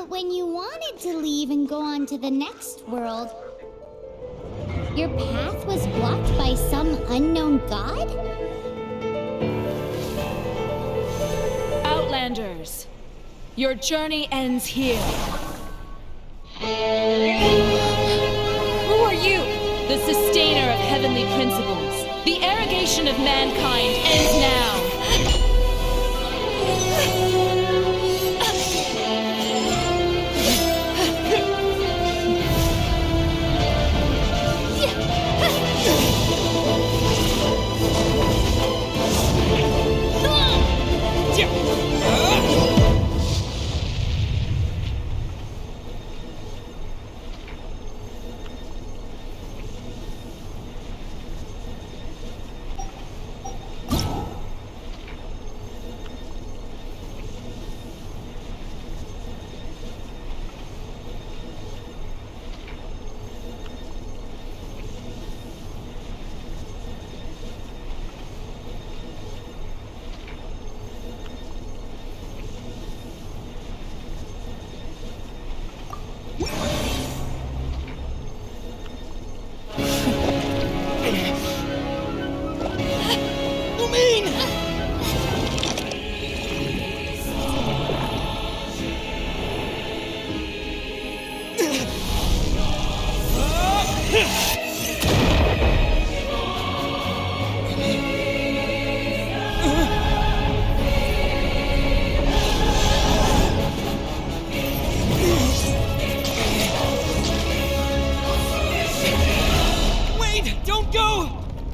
But when you wanted to leave and go on to the next world, your path was blocked by some unknown god? Outlanders, your journey ends here. Who are you? The sustainer of heavenly principles. The arrogation of mankind ends now.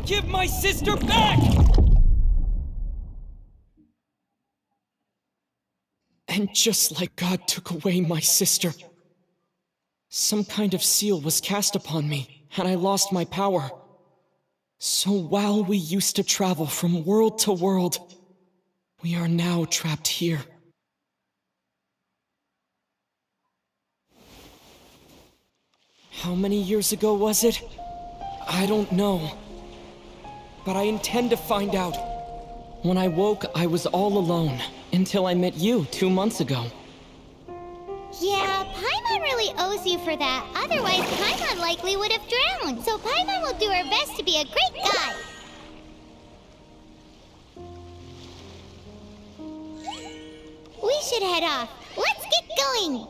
Give my sister back! And just like God took away my sister, some kind of seal was cast upon me, and I lost my power. So while we used to travel from world to world, we are now trapped here. How many years ago was it? I don't know. But I intend to find out. When I woke, I was all alone, until I met you 2 months ago. Yeah, Paimon really owes you for that. Otherwise, Paimon likely would have drowned. So Paimon will do her best to be a great guide. We should head off. Let's get going!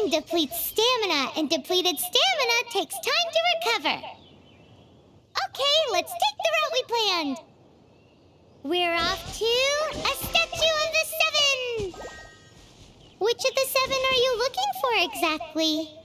Depletes stamina, and depleted stamina takes time to recover. Okay, let's take the route we planned. We're off to a statue of the 7! Which of the 7 are you looking for exactly?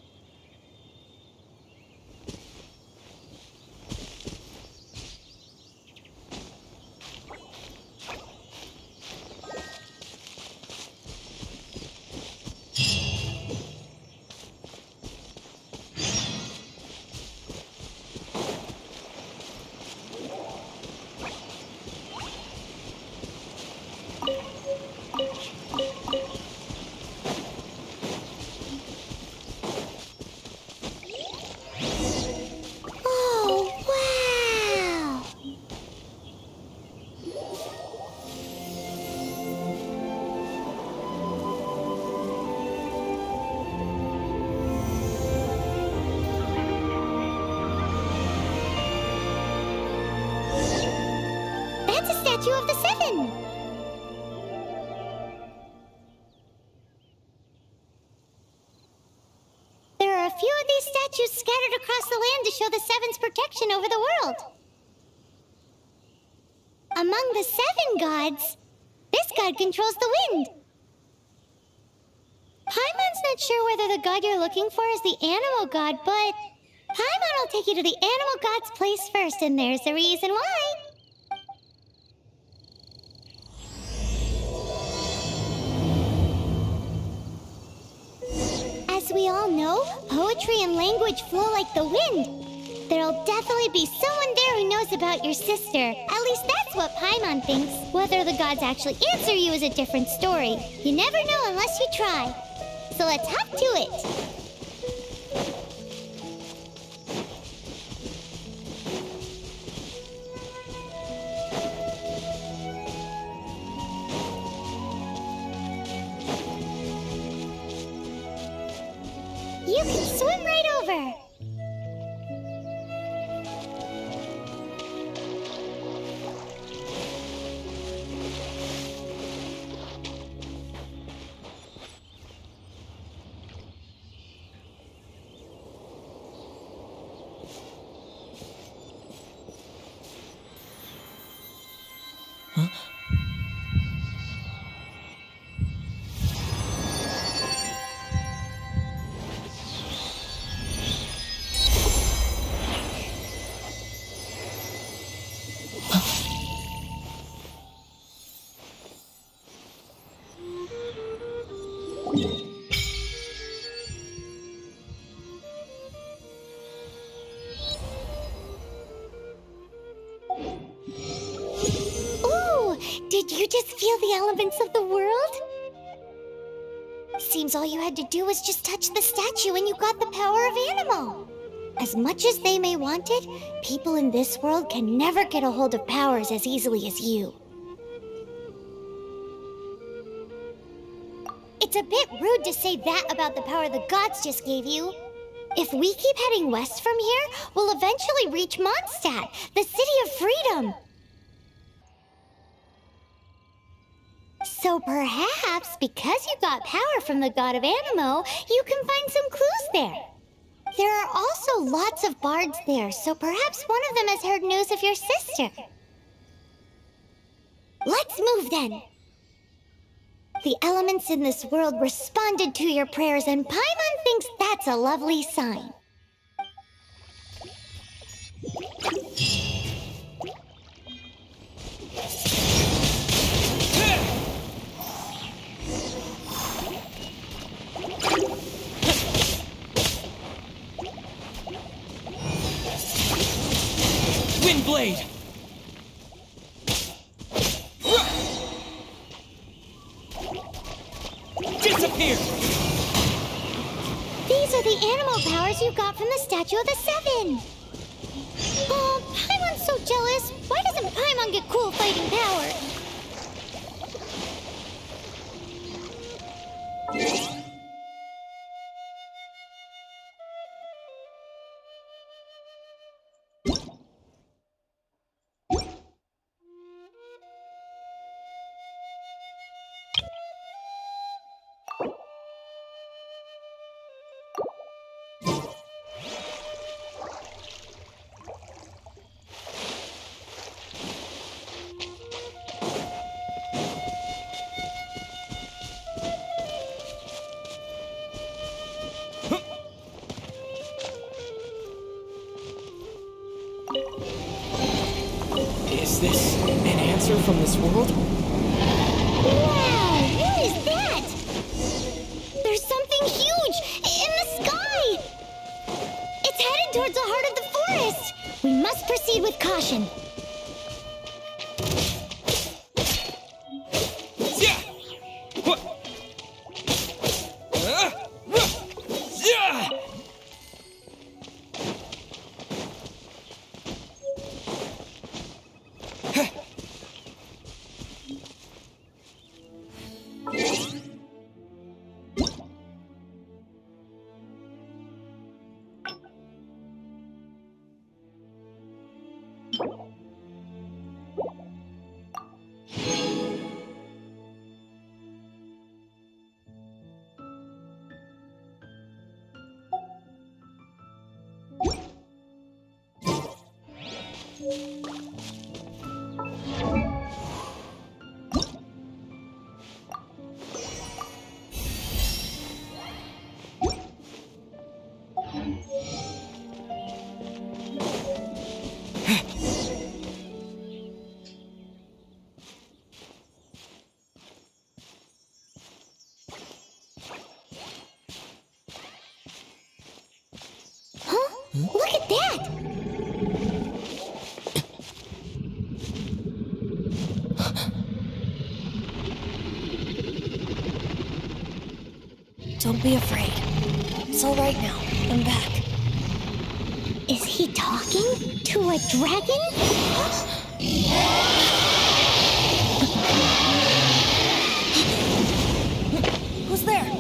statue of the Seven. There are a few of these statues scattered across the land to show the Seven's protection over the world. Among the 7 gods, this god controls the wind. Paimon's not sure whether the god you're looking for is the animal god, but Paimon will take you to the animal god's place first, and there's the reason why. As we all know, poetry and language flow like the wind. There'll definitely be someone there who knows about your sister. At least that's what Paimon thinks. Whether the gods actually answer you is a different story. You never know unless you try. So let's hop to it. You can swim right over. Did you just feel the elements of the world? Seems all you had to do was just touch the statue and you got the power of animal. As much as they may want it, people in this world can never get a hold of powers as easily as you. It's a bit rude to say that about the power the gods just gave you. If we keep heading west from here, we'll eventually reach Mondstadt, the city of freedom. So perhaps, because you got power from the god of Animo, you can find some clues there. There are also lots of bards there, so perhaps one of them has heard news of your sister. Let's move then. The elements in this world responded to your prayers, and Paimon thinks that's a lovely sign. Windblade! Disappear! These are the animal powers you got from the Statue of the Seven. Oh, Paimon's so jealous. Why doesn't Paimon get cool fighting power? Is this an answer from this world? Wow, what is that? There's something huge in the sky! It's headed towards the heart of the forest! We must proceed with caution. Look at that! Don't be afraid. It's all right now. I'm back. Is he talking to a dragon? Who's there?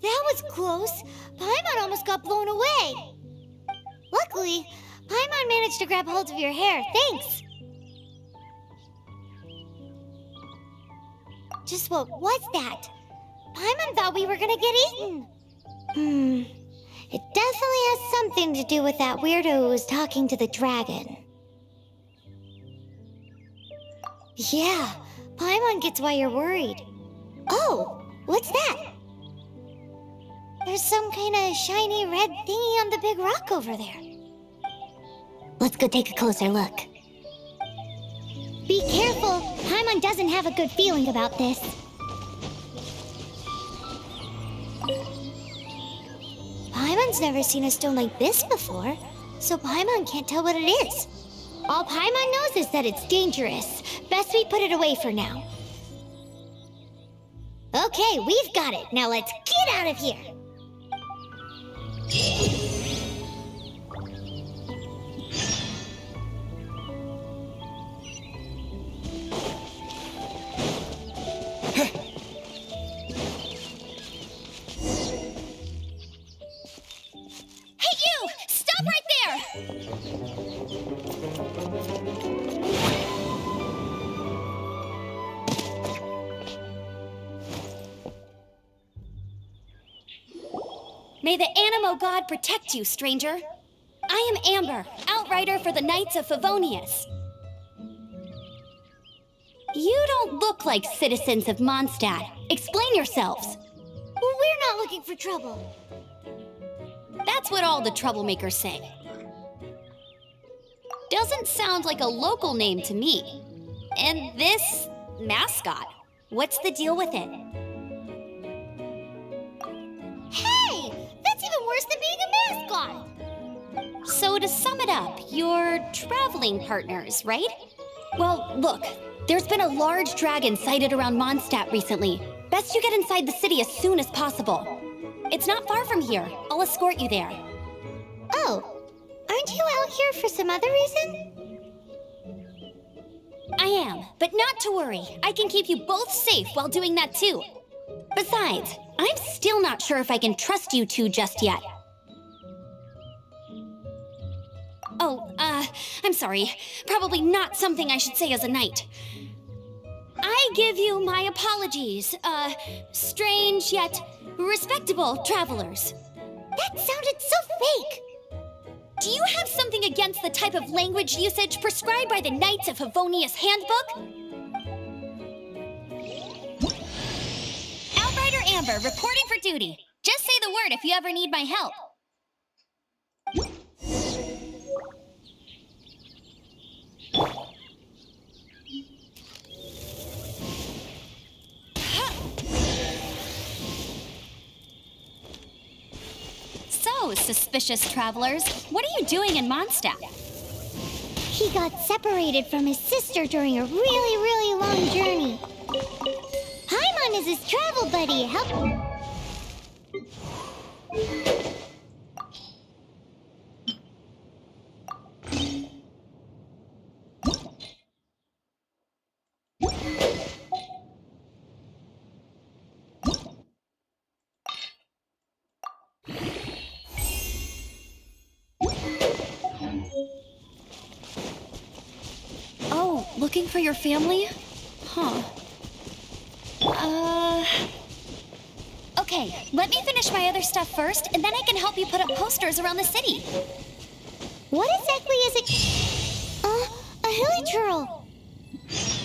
That was close. Paimon almost got blown away. Luckily, Paimon managed to grab hold of your hair. Thanks. Just what was that? Paimon thought we were gonna get eaten. It definitely has something to do with that weirdo who was talking to the dragon. Yeah, Paimon gets why you're worried. Oh, what's that? There's some kind of shiny red thingy on the big rock over there. Let's go take a closer look. Be careful! Paimon doesn't have a good feeling about this. Paimon's never seen a stone like this before, so Paimon can't tell what it is. All Paimon knows is that it's dangerous. Best we put it away for now. Okay, we've got it. Now let's get out of here. Hey, you! Stop right there! May the Animo God protect you, stranger. I am Amber, outrider for the Knights of Favonius. You don't look like citizens of Mondstadt. Explain yourselves. Well, we're not looking for trouble. That's what all the troublemakers say. Doesn't sound like a local name to me. And this mascot, what's the deal with it? Hey! That's even worse than being a mascot! So to sum it up, you're traveling partners, right? Well, look, there's been a large dragon sighted around Mondstadt recently. Best you get inside the city as soon as possible. It's not far from here. I'll escort you there. Oh, aren't you out here for some other reason? I am, but not to worry. I can keep you both safe while doing that too. Besides, I'm still not sure if I can trust you two just yet. Oh, I'm sorry. Probably not something I should say as a knight. I give you my apologies, strange yet respectable travelers. That sounded so fake! Do you have something against the type of language usage prescribed by the Knights of Favonius Handbook? Outrider Amber, reporting for duty. Just say the word if you ever need my help. So, suspicious travelers, what are you doing in Mondstadt? He got separated from his sister during a really long journey. Paimon is his travel buddy. Help. Oh, looking for your family? Huh. Okay, let me finish my other stuff first, and then I can help you put up posters around the city. What exactly is it? A hilichurl.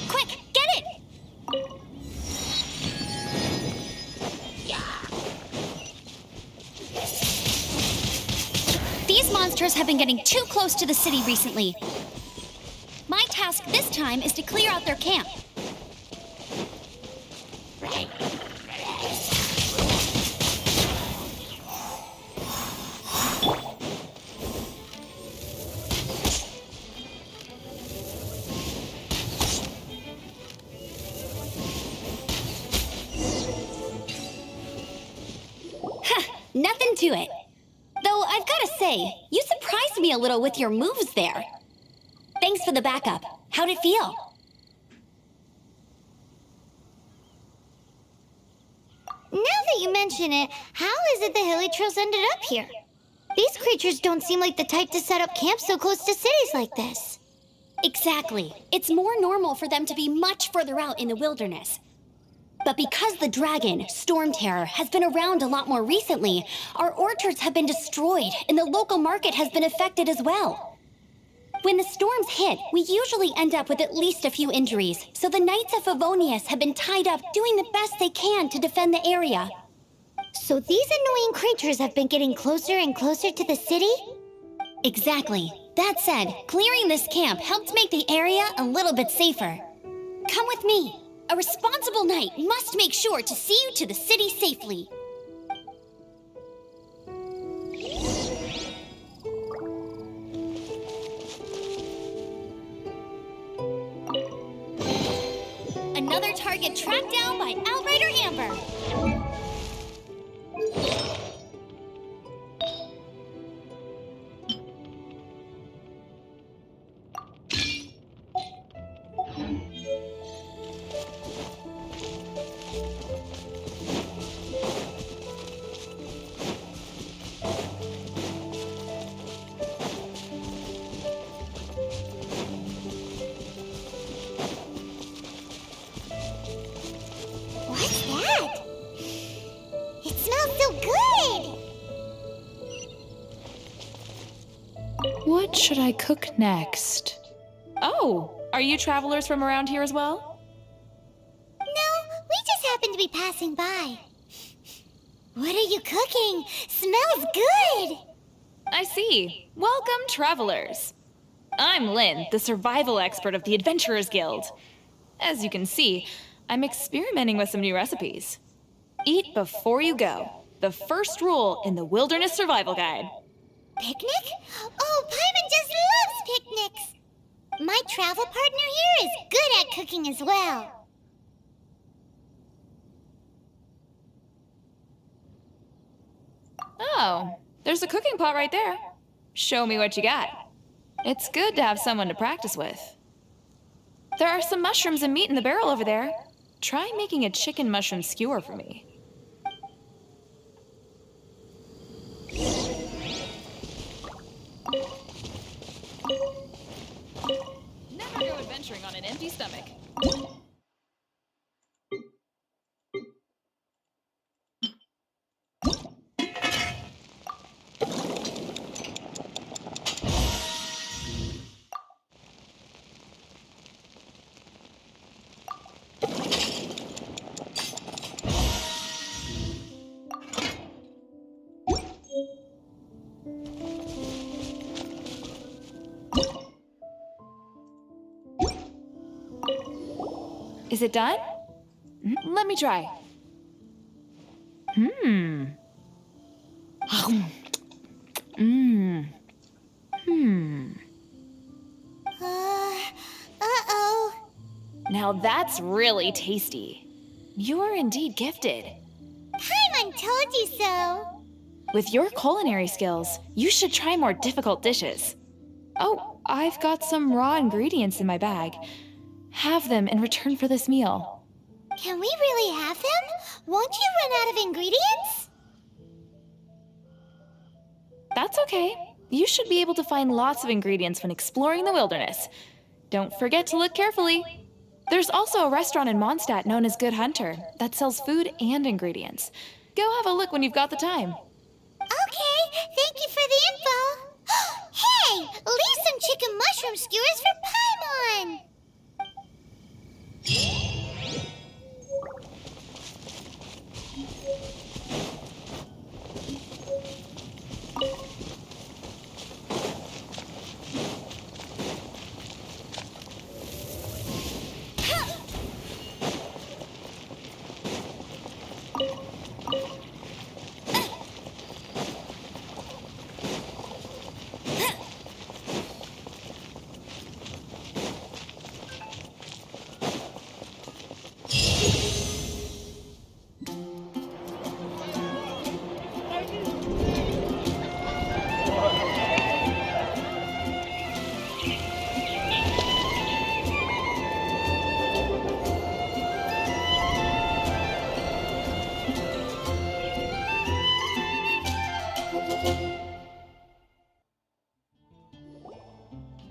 Quick, get it! monsters have been getting too close to the city recently. My task this time is to clear out their camp. Nothing to it. Though I've got to say, you surprised me a little with your moves there. Thanks for the backup. How'd it feel? Now that you mention it, how is it the Hilichurls ended up here? These creatures don't seem like the type to set up camp so close to cities like this. Exactly. It's more normal for them to be much further out in the wilderness. But because the dragon, Storm Terror, has been around a lot more recently, our orchards have been destroyed and the local market has been affected as well. When the storms hit, we usually end up with at least a few injuries, so the Knights of Favonius have been tied up doing the best they can to defend the area. So these annoying creatures have been getting closer and closer to the city? Exactly. That said, clearing this camp helped make the area a little bit safer. Come with me. A responsible knight must make sure to see you to the city safely. Another target tracked down by Outrider Amber. What's that? It smells so good! What should I cook next? Oh, are you travelers from around here as well? No, we just happen to be passing by. What are you cooking? Smells good! I see. Welcome, travelers. I'm Lynn, the survival expert of the Adventurers Guild. As you can see, I'm experimenting with some new recipes. Eat before you go. The first rule in the Wilderness Survival Guide. Picnic? Oh, Paimon just loves picnics! My travel partner here is good at cooking as well. Oh, there's a cooking pot right there. Show me what you got. It's good to have someone to practice with. There are some mushrooms and meat in the barrel over there. Try making a chicken mushroom skewer for me. Never go adventuring on an empty stomach. Is it done? Let me try. Uh-oh. Now that's really tasty. You're indeed gifted. Paimon told you so. With your culinary skills, you should try more difficult dishes. Oh, I've got some raw ingredients in my bag. Have them in return for this meal. Can we really have them? Won't you run out of ingredients? That's okay. You should be able to find lots of ingredients when exploring the wilderness. Don't forget to look carefully. There's also a restaurant in Mondstadt known as Good Hunter that sells food and ingredients. Go have a look when you've got the time. Okay, thank you for the info. Hey, leave some chicken mushroom skewers for Paimon.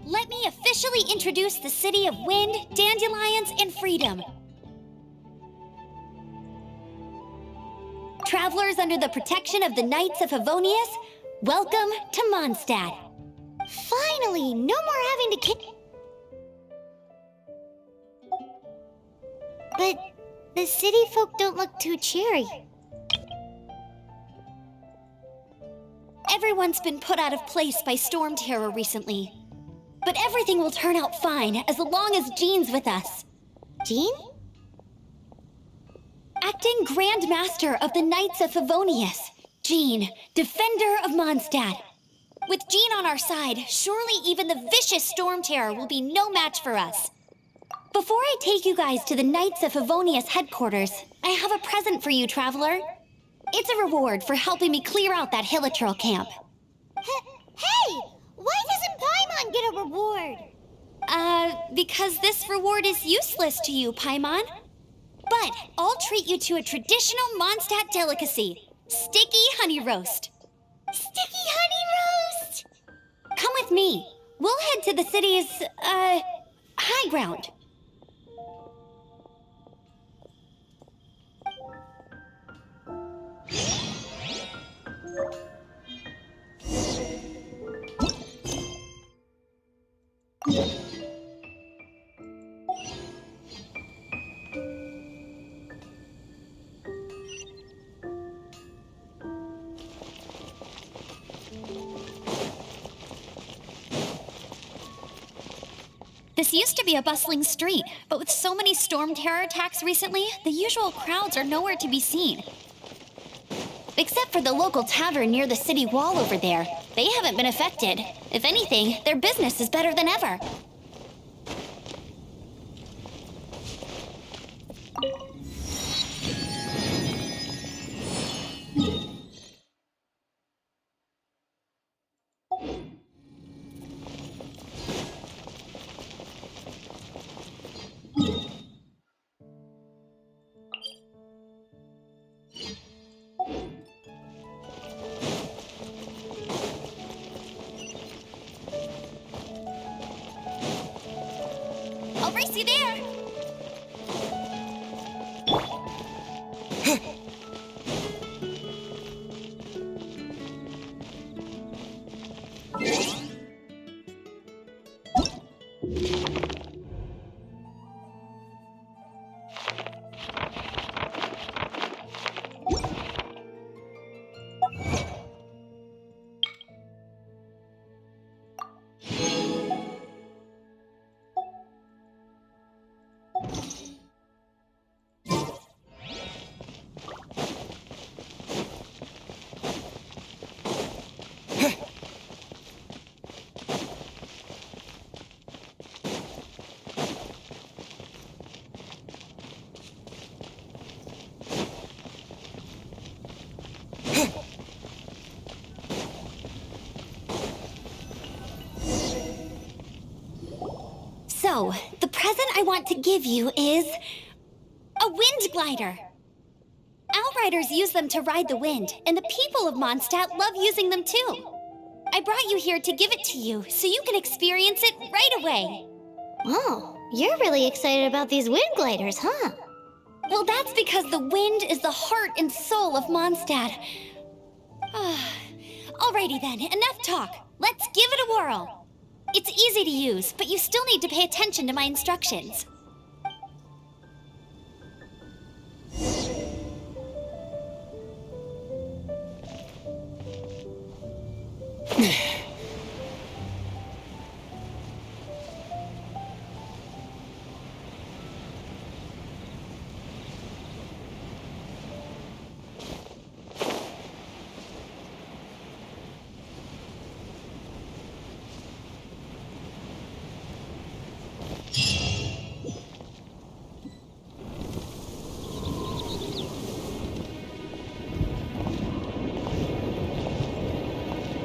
let me officially introduce the city of wind, dandelions, and freedom. Travelers under the protection of the Knights of Favonius, welcome to Mondstadt. Finally, no more having to kick. But the city folk don't look too cheery. Everyone's been put out of place by storm terror recently. But everything will turn out fine as long as Jean's with us. Jean? Acting Grand Master of the Knights of Favonius, Jean, Defender of Mondstadt. With Jean on our side, surely even the vicious storm terror will be no match for us. Before I take you guys to the Knights of Favonius headquarters, I have a present for you, Traveler. It's a reward for helping me clear out that Hilitril camp. Hey! Why doesn't Paimon get a reward? Because this reward is useless to you, Paimon. But I'll treat you to a traditional Mondstadt delicacy, sticky honey roast. Sticky honey roast! Come with me. We'll head to the city's, high ground. This used to be a bustling street, but with so many storm terror attacks recently, the usual crowds are nowhere to be seen. Except for the local tavern near the city wall over there. They haven't been affected. If anything, their business is better than ever. I'll race you there! So, the present I want to give you is a wind glider. Outriders use them to ride the wind, and the people of Mondstadt love using them too. I brought you here to give it to you, so you can experience it right away. Oh, you're really excited about these wind gliders, huh? Well, that's because the wind is the heart and soul of Mondstadt. Alrighty then, enough talk. Let's give it a whirl. It's easy to use, but you still need to pay attention to my instructions.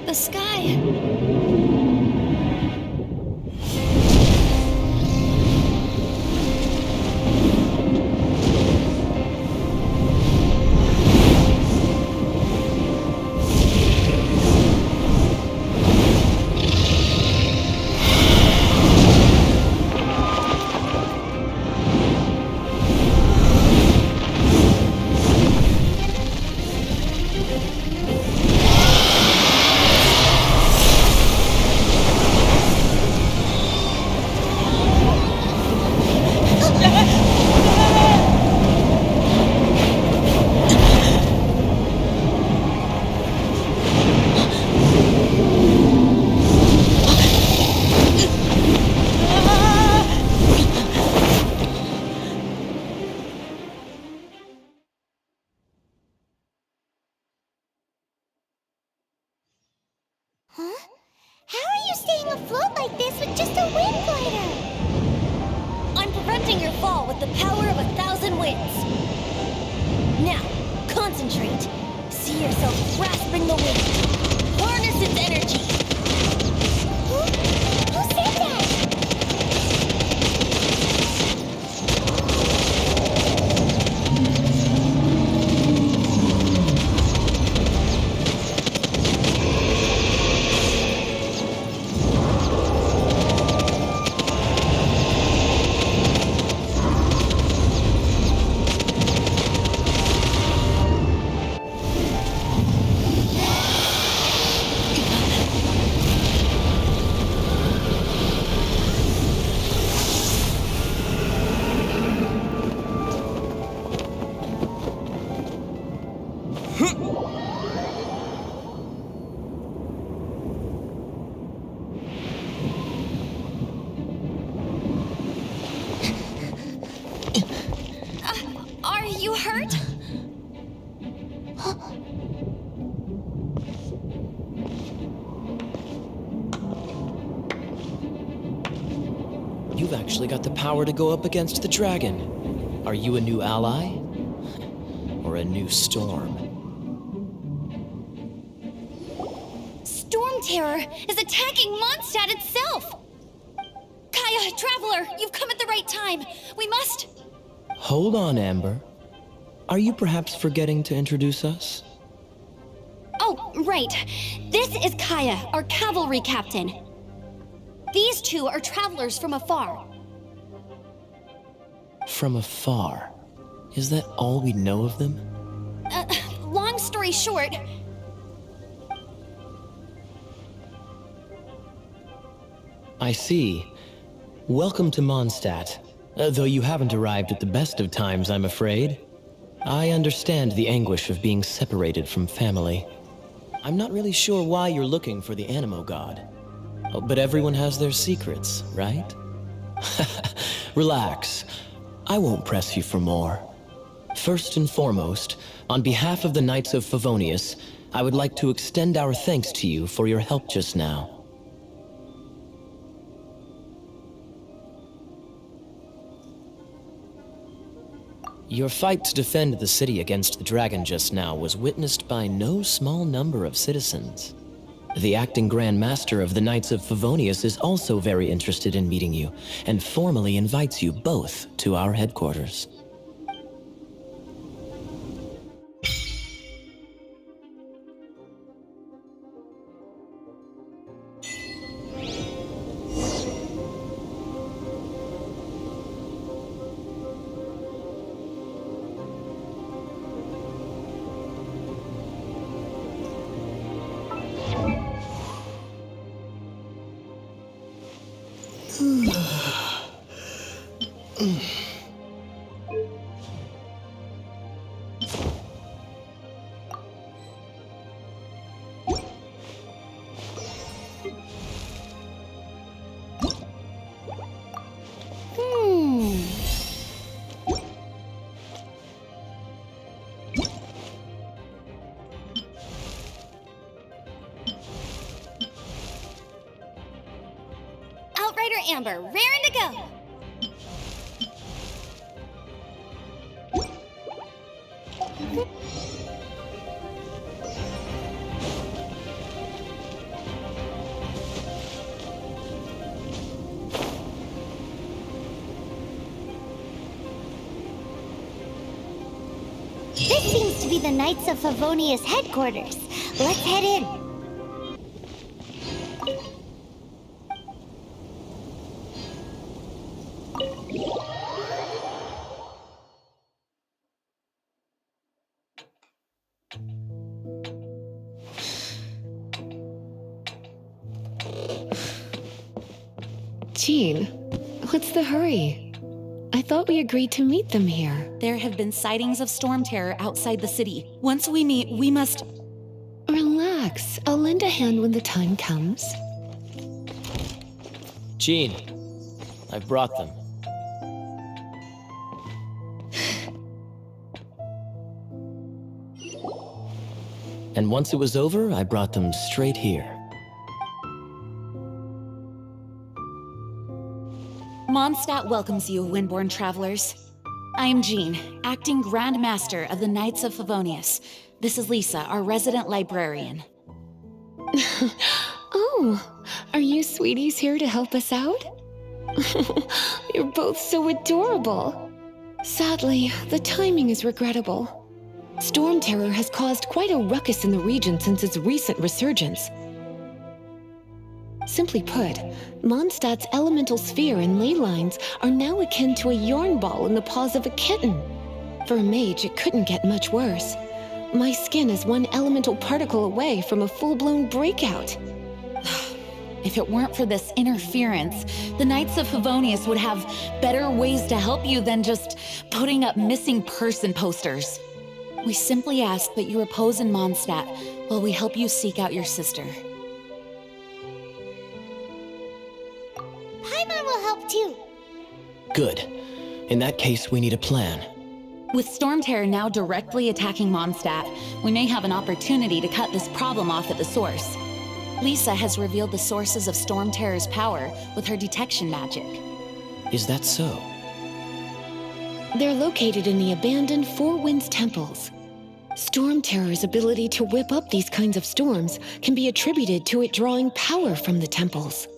The sky. staying afloat like this with just a wind glider? I'm preventing your fall with the power of 1,000 winds. Now, concentrate. See yourself grasping the wind. Harness its energy. Who said that? Are you hurt? You've actually got the power to go up against the dragon. Are you a new ally? Or a new storm? Storm Terror is attacking Mondstadt itself! Kaya, Traveler, you've come at the right time. We must... Hold on, Amber. Are you perhaps forgetting to introduce us? Oh, right. This is Kaya, our cavalry captain. These two are travelers from afar. From afar? Is that all we know of them? Long story short... I see. Welcome to Mondstadt. Though you haven't arrived at the best of times, I'm afraid. I understand the anguish of being separated from family. I'm not really sure why you're looking for the Animo God. Oh, but everyone has their secrets, right? Relax. I won't press you for more. First and foremost, on behalf of the Knights of Favonius, I would like to extend our thanks to you for your help just now. Your fight to defend the city against the dragon just now was witnessed by no small number of citizens. The acting Grand Master of the Knights of Favonius is also very interested in meeting you, and formally invites you both to our headquarters. Outrider Amber, raring to go! This seems to be the Knights of Favonius headquarters. Let's head in. Jean, what's the hurry? I thought we agreed to meet them here. There have been sightings of storm terror outside the city. Once we meet, we must... Relax. I'll lend a hand when the time comes. Jean, I've brought them. And once it was over, I brought them straight here. Mondstadt welcomes you, Windborn travelers. I am Jean, acting Grand Master of the Knights of Favonius. This is Lisa, our resident librarian. Oh, are you sweeties here to help us out? You're both so adorable. Sadly, the timing is regrettable. Storm Terror has caused quite a ruckus in the region since its recent resurgence. Simply put, Mondstadt's elemental sphere and ley lines are now akin to a yarn ball in the paws of a kitten. For a mage, it couldn't get much worse. My skin is one elemental particle away from a full-blown breakout. If it weren't for this interference, the Knights of Favonius would have better ways to help you than just putting up missing person posters. We simply ask that you repose in Mondstadt while we help you seek out your sister. Paimon will help too. Good. In that case, we need a plan. With Storm Terror now directly attacking Mondstadt, we may have an opportunity to cut this problem off at the source. Lisa has revealed the sources of Storm Terror's power with her detection magic. Is that so? They're located in the abandoned Four Winds temples. Storm Terror's ability to whip up these kinds of storms can be attributed to it drawing power from the temples.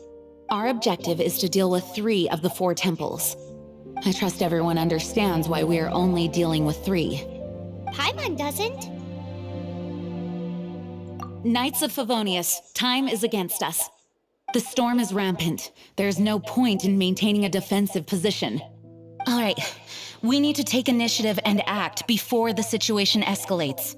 Our objective is to deal with 3 of the 4 temples. I trust everyone understands why we are only dealing with 3. Paimon doesn't. Knights of Favonius, time is against us. The storm is rampant. There's no point in maintaining a defensive position. All right, we need to take initiative and act before the situation escalates.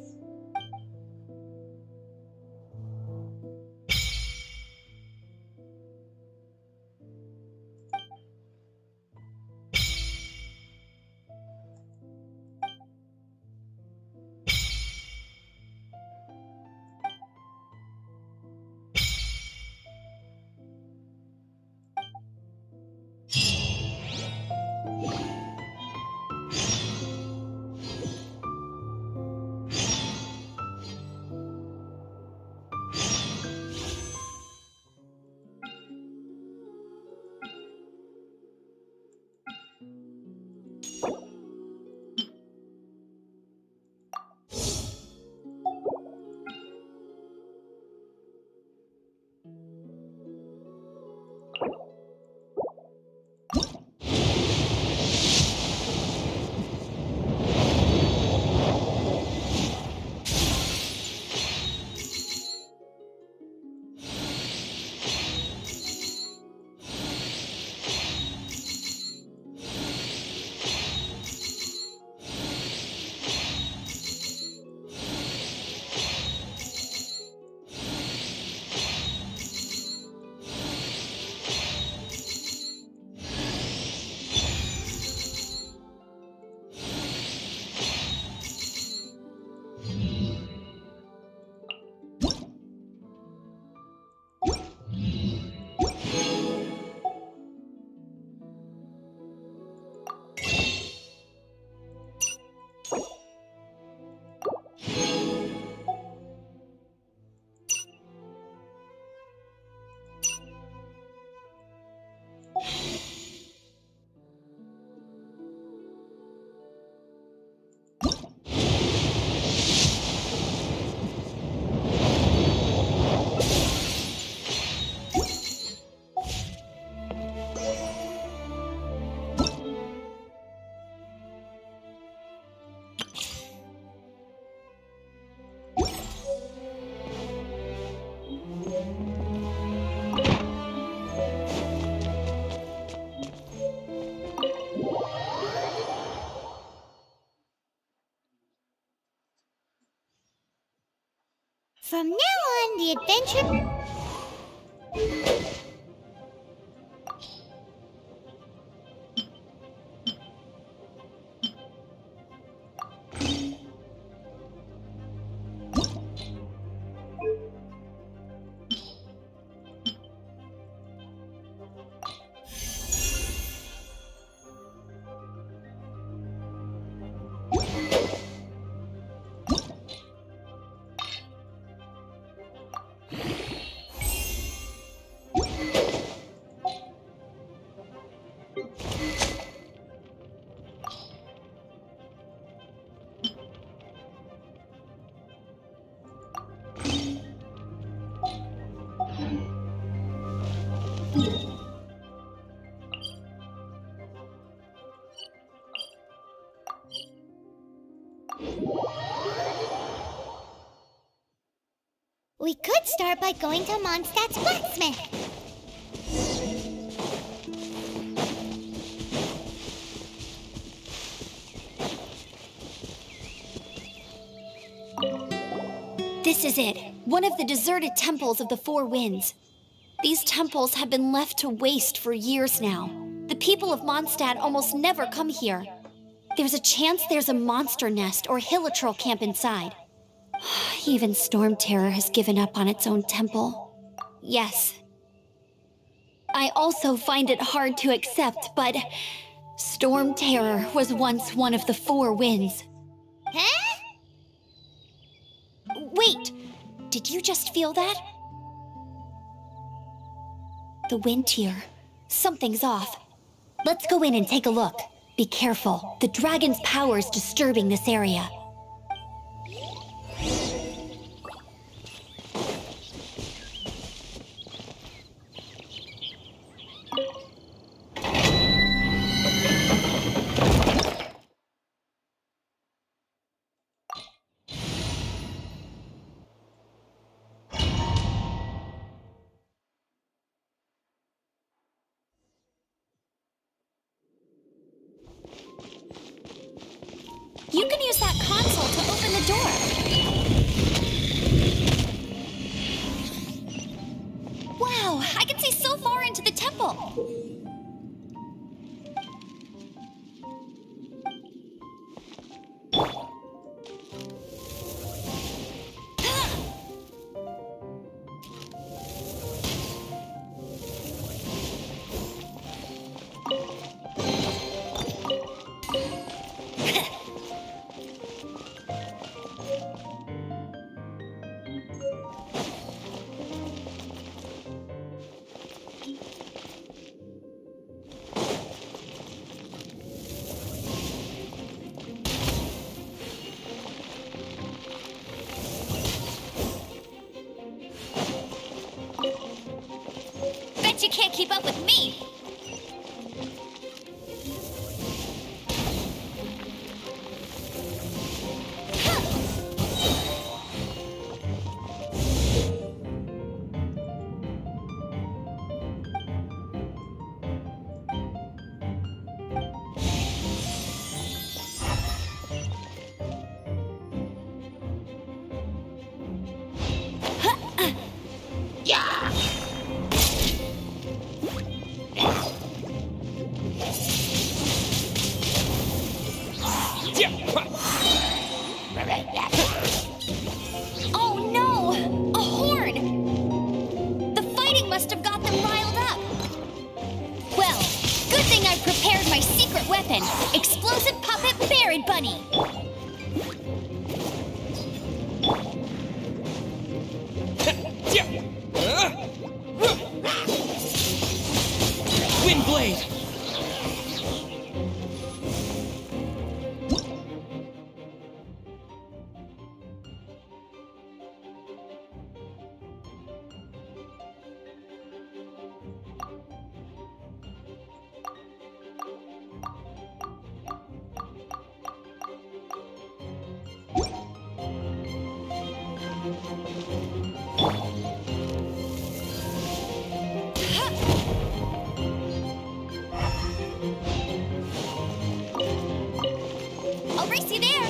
From now on, the adventure... start by going to Mondstadt's blacksmith. This is it. One of the deserted temples of the Four Winds. These temples have been left to waste for years now. The people of Mondstadt almost never come here. There's a chance there's a monster nest or hilitrol camp inside. Even Storm Terror has given up on its own temple. Yes. I also find it hard to accept, but Storm Terror was once one of the Four Winds. Huh? Wait! Did you just feel that? The wind here. Something's off. Let's go in and take a look. Be careful. The dragon's power is disturbing this area. You can use that console to open the door. Wow, I can see so far into the temple. Bet you can't keep up with me. Oh no! A horn! The fighting must have got them riled up. Well, good thing I prepared my secret weapon, explosive puppet Buried Bunny. Windblade! I'll race you there.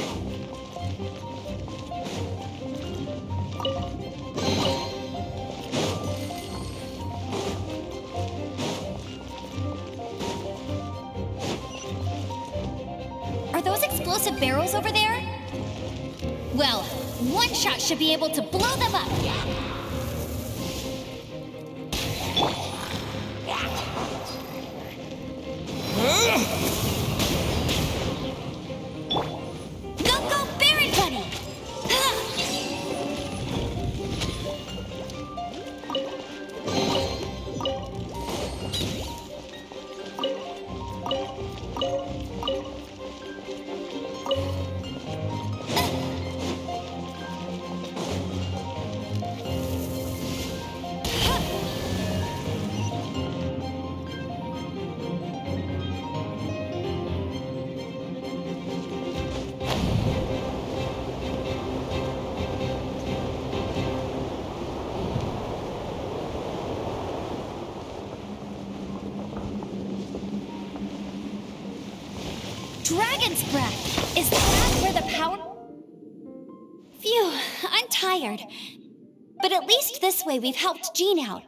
Are those explosive barrels over there? Well, one shot should be able to blow them up. Go, go, Buried Bunny! Dragon's breath! Is that where the power... Phew, I'm tired. But at least this way we've helped Jean out.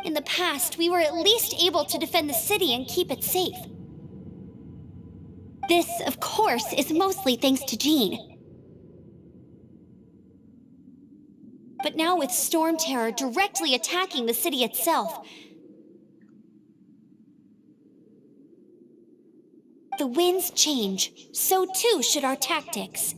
In the past, we were at least able to defend the city and keep it safe. This, of course, is mostly thanks to Jean. But now with Storm Terror directly attacking the city itself, the winds change, so too should our tactics.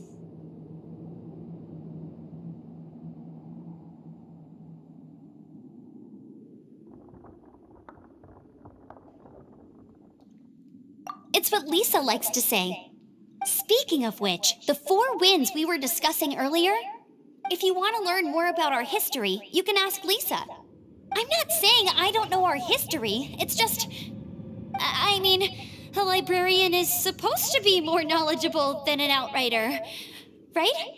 It's what Lisa likes to say. Speaking of which, the 4 winds we were discussing earlier, if you want to learn more about our history, you can ask Lisa. I'm not saying I don't know our history, it's just... I mean, a librarian is supposed to be more knowledgeable than an outrider, right?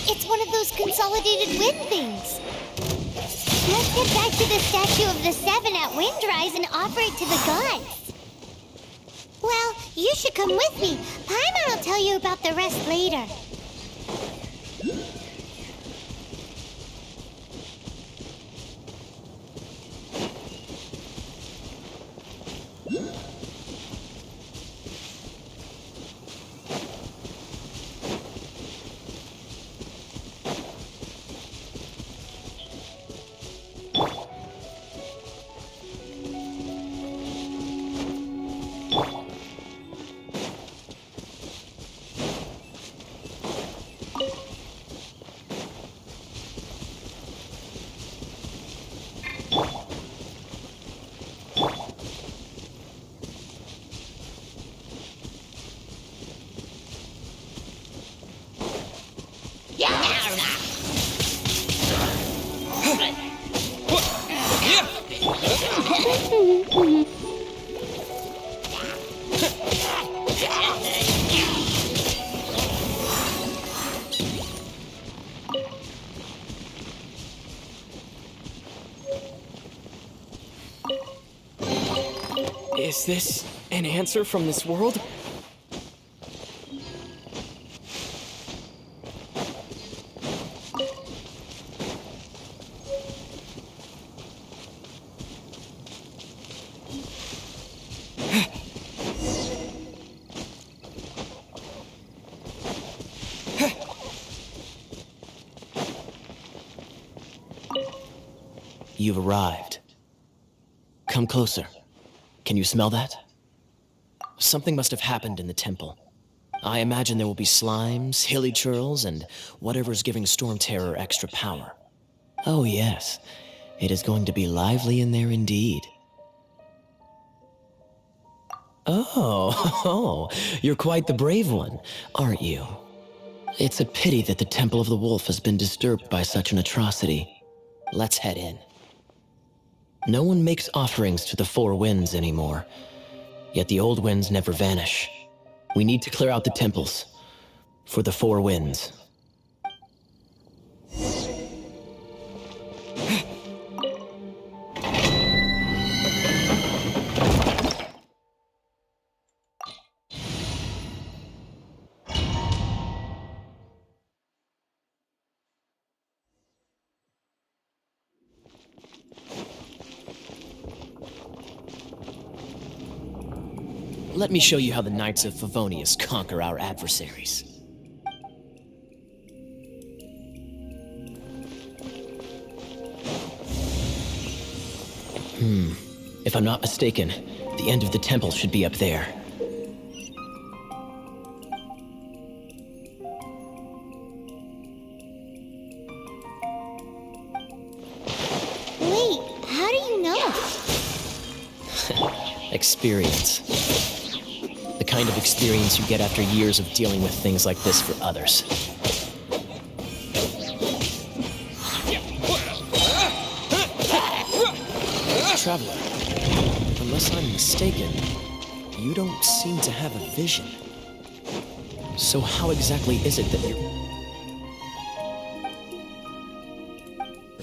It's one of those consolidated wind things. Let's get back to the statue of the 7 at Windrise and offer it to the gods. Well, you should come with me. Paimon will tell you about the rest later. Is this an answer from this world? You've arrived. Come closer. Can you smell that? Something must have happened in the temple. I imagine there will be slimes, hilly churls, and whatever's giving Storm Terror extra power. Oh, yes. It is going to be lively in there indeed. Oh, you're quite the brave one, aren't you? It's a pity that the Temple of the Wolf has been disturbed by such an atrocity. Let's head in. No one makes offerings to the Four Winds anymore, yet the old winds never vanish. We need to clear out the temples for the Four Winds. Let me show you how the Knights of Favonius conquer our adversaries. If I'm not mistaken, the end of the temple should be up there. Wait, how do you know? Experience. The kind of experience you get after years of dealing with things like this for others. Traveler, unless I'm mistaken, you don't seem to have a vision. So how exactly is it that you're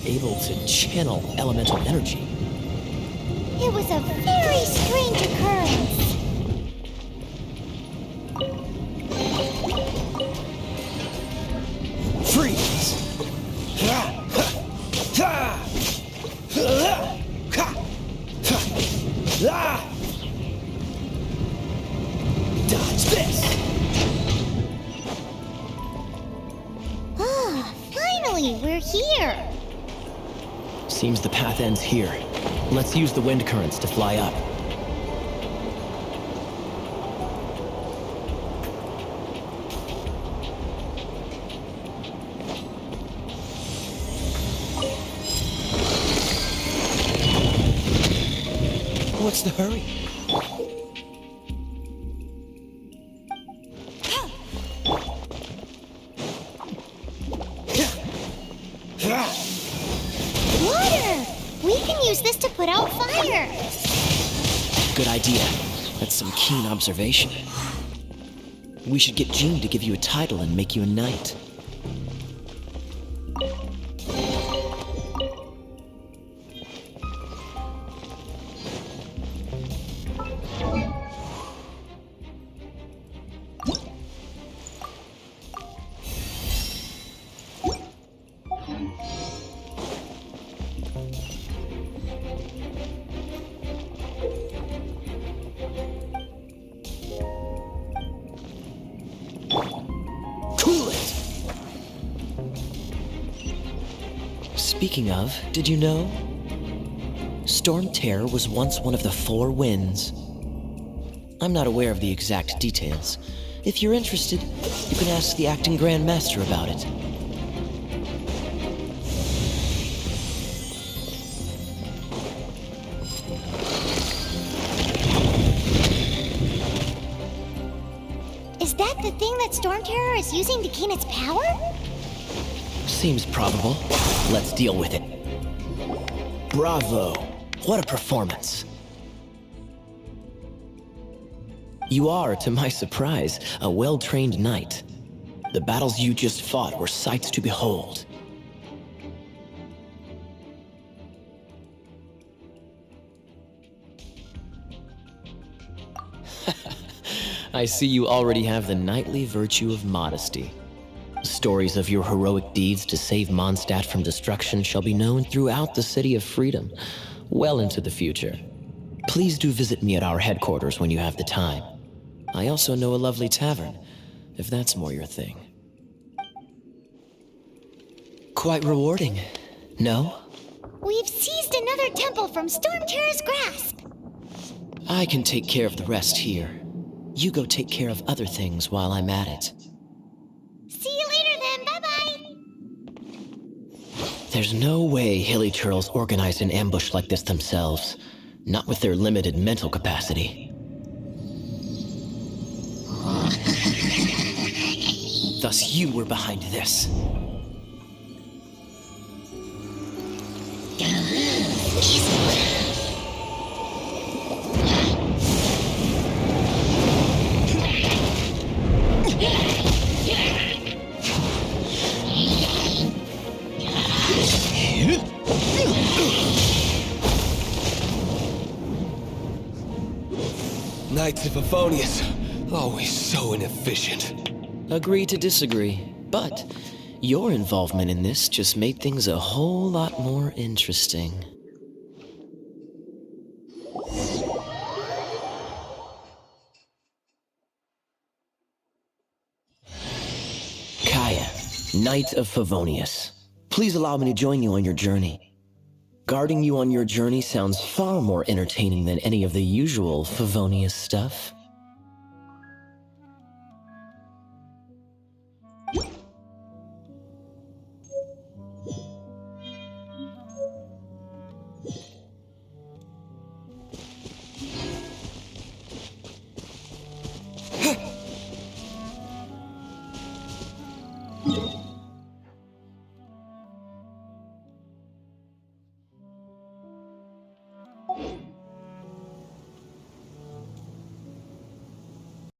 able to channel elemental energy? It was a very strange occurrence. Freeze! Dodge this! Ah, finally, we're here. Seems the path ends here. Let's use the wind currents to fly up. What's the hurry? Water! We can use this to put out fire. Good idea. That's some keen observation. We should get Jean to give you a title and make you a knight. Cool it! Speaking of, did you know? Storm Terror was once one of the Four Winds. I'm not aware of the exact details. If you're interested, you can ask the acting Grand Master about it. Is that the thing that Storm Terror is using to gain its power? Seems probable. Let's deal with it. Bravo! What a performance! You are, to my surprise, a well-trained knight. The battles you just fought were sights to behold. I see you already have the knightly virtue of modesty. Stories of your heroic deeds to save Mondstadt from destruction shall be known throughout the City of Freedom, well into the future. Please do visit me at our headquarters when you have the time. I also know a lovely tavern, if that's more your thing. Quite rewarding, no? We've seized another temple from Storm Terror's grasp. I can take care of the rest here. You go take care of other things while I'm at it. See you later then, bye-bye. There's no way Hilly Churls organized an ambush like this themselves. Not with their limited mental capacity. Thus you were behind this. Knights of Favonius, always so inefficient. Agree to disagree, but your involvement in this just made things a whole lot more interesting. Kaya, Knight of Favonius. Please allow me to join you on your journey. Guarding you on your journey sounds far more entertaining than any of the usual Favonius stuff.